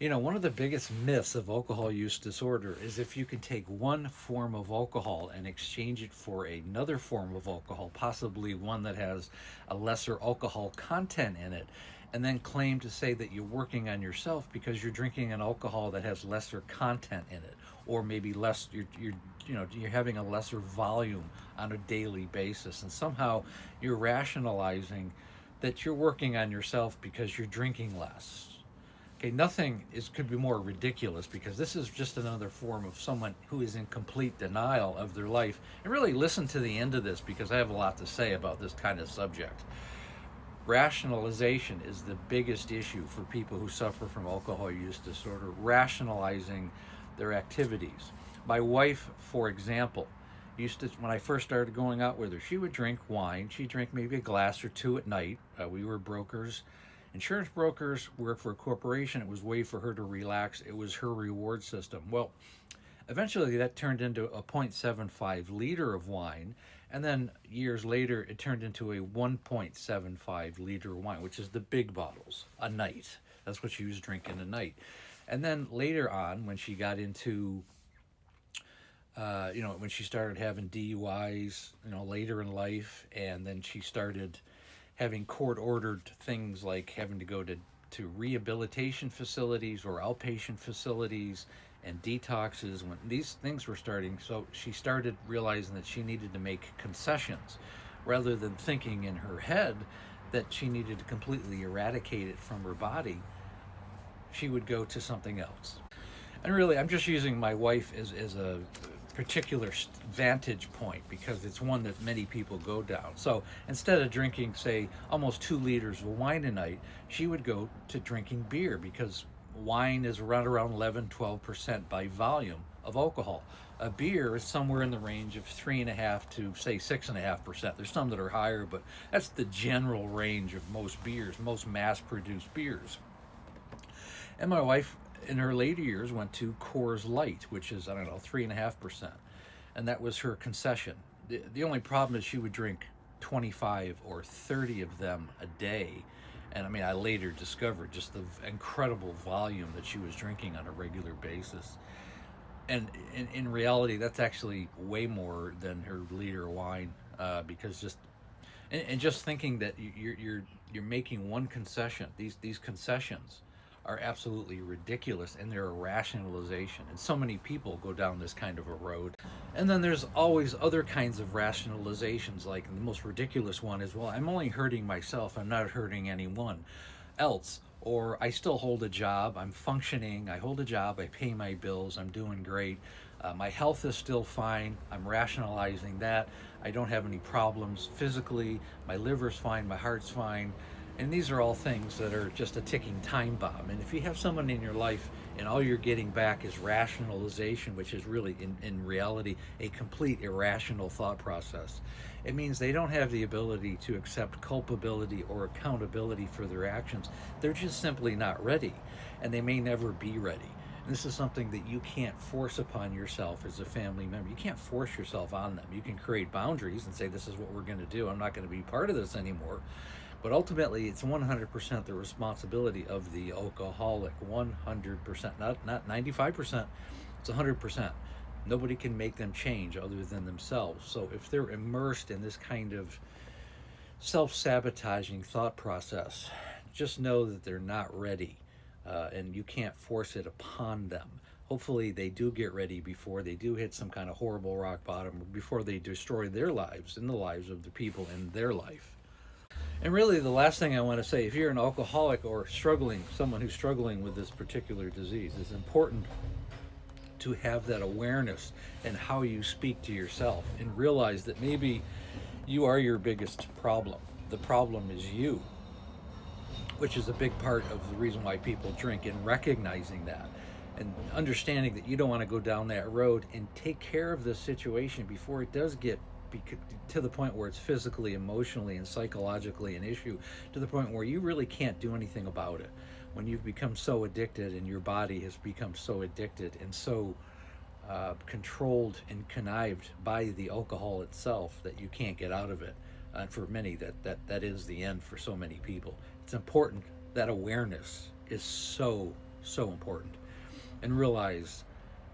You know, one of the biggest myths of alcohol use disorder is if you can take one form of alcohol and exchange it for another form of alcohol, possibly one that has a lesser alcohol content in it, and then claim to say that you're working on yourself because you're drinking an alcohol that has lesser content in it, or maybe less. You're having a lesser volume on a daily basis, and somehow you're rationalizing that you're working on yourself because you're drinking less. Okay, nothing is could be more ridiculous because this is just another form of someone who is in complete denial of their life. And really listen to the end of this because I have a lot to say about this kind of subject. Rationalization is the biggest issue for people who suffer from alcohol use disorder, rationalizing their activities. My wife, for example, used to, when I first started going out with her, she would drink wine. She'd drink maybe a glass or two at night. We were brokers. Insurance brokers work for a corporation. It was a way for her to relax. It was her reward system. Well, eventually that turned into a 0.75 liter of wine. And then years later, it turned into a 1.75 liter wine, which is the big bottles a night. That's what she was drinking a night. And then later on, when she got into when she started having DUIs, later in life, and then she started having court ordered things like having to go to rehabilitation facilities or outpatient facilities and detoxes when these things were starting. So she started realizing that she needed to make concessions rather than thinking in her head that she needed to completely eradicate it from her body. She would go to something else. And really, I'm just using my wife as a particular vantage point because it's one that many people go down. So instead of drinking, say, almost 2 liters of wine a night, she would go to drinking beer because wine is around 11, 12% by volume of alcohol. A beer is somewhere in the range of 3.5 to say 6.5%. There's some that are higher, but that's the general range of most beers, most mass produced beers. And my wife, in her later years, went to Coors Light, which is, I don't know, 3.5%. And that was her concession. The only problem is she would drink 25 or 30 of them a day. And I mean, I later discovered just the incredible volume that she was drinking on a regular basis. And in reality, that's actually way more than her liter of wine, because and just thinking that you're making one concession. These concessions are absolutely ridiculous and they're a rationalization. And so many people go down this kind of a road. And then there's always other kinds of rationalizations, like the most ridiculous one is, well, I'm only hurting myself, I'm not hurting anyone else. Or I still hold a job, I'm functioning, I hold a job, I pay my bills, I'm doing great. My health is still fine, I'm rationalizing that. I don't have any problems physically, my liver's fine, my heart's fine. And these are all things that are just a ticking time bomb. And if you have someone in your life and all you're getting back is rationalization, which is really in reality a complete irrational thought process, it means they don't have the ability to accept culpability or accountability for their actions. They're just simply not ready, and they may never be ready. And this is something that you can't force upon yourself as a family member. You can't force yourself on them. You can create boundaries and say, this is what we're going to do. I'm not going to be part of this anymore. But ultimately, it's 100% the responsibility of the alcoholic. 100%, not 95%. It's 100%. Nobody can make them change other than themselves. So if they're immersed in this kind of self-sabotaging thought process, just know that they're not ready, and you can't force it upon them. Hopefully, they do get ready before they do hit some kind of horrible rock bottom, or before they destroy their lives and the lives of the people in their life. And really, the last thing I want to say, if you're an alcoholic or struggling, someone who's struggling with this particular disease, it's important to have that awareness in how you speak to yourself and realize that maybe you are your biggest problem. The problem is you, which is a big part of the reason why people drink, and recognizing that and understanding that you don't want to go down that road, and take care of this situation before it does get to the point where it's physically, emotionally, and psychologically an issue, to the point where you really can't do anything about it. When you've become so addicted and your body has become so addicted and so controlled and connived by the alcohol itself that you can't get out of it. And for many, that is the end for so many people. It's important that awareness is so So important. And realize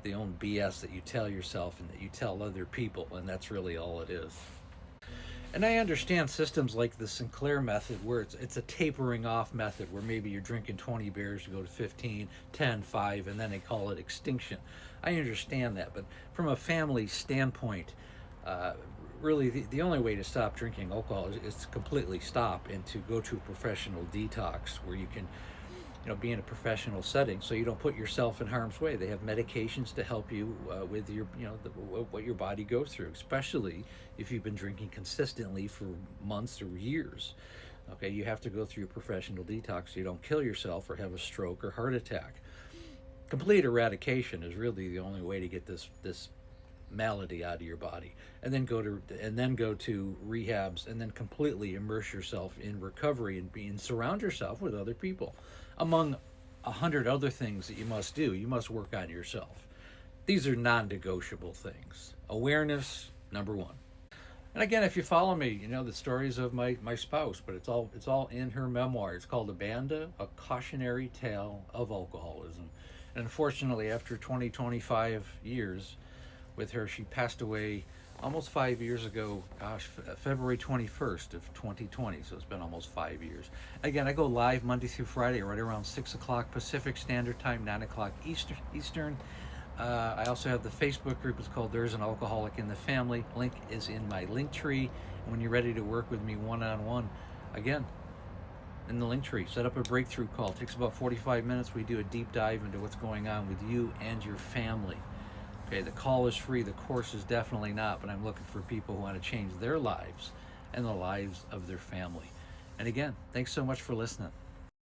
the own BS that you tell yourself and that you tell other people, and that's really all it is. And I understand systems like the Sinclair method, where it's a tapering off method, where maybe you're drinking 20 beers to go to 15, 10, 5, and then they call it extinction. I understand that, but from a family standpoint, uh, really the only way to stop drinking alcohol is to completely stop and to go to a professional detox where you can, be in a professional setting, so you don't put yourself in harm's way. They have medications to help you with your, what your body goes through, especially if you've been drinking consistently for months or years. Okay, you have to go through a professional detox so you don't kill yourself or have a stroke or heart attack. Complete eradication is really the only way to get this malady out of your body, and then go to rehabs, and then completely immerse yourself in recovery and surround yourself with other people, among 100 other things that you must do. You must work on yourself. These are non-negotiable things. Awareness, number one. And again, if you follow me, you know the stories of my spouse, but it's all in her memoir. It's called Abanda, A Cautionary Tale of Alcoholism. And unfortunately, after 25 years with her, she passed away almost 5 years ago. Gosh, February 21st of 2020. So it's been almost 5 years. Again, I go live Monday through Friday, right around 6 o'clock Pacific Standard Time, 9 o'clock Eastern. I also have the Facebook group. It's called There's an Alcoholic in the Family. Link is in my link tree. And when you're ready to work with me one-on-one, again, in the link tree, set up a breakthrough call. It takes about 45 minutes. We do a deep dive into what's going on with you and your family. Okay, the call is free. The course is definitely not, but I'm looking for people who want to change their lives and the lives of their family. And again, thanks so much for listening.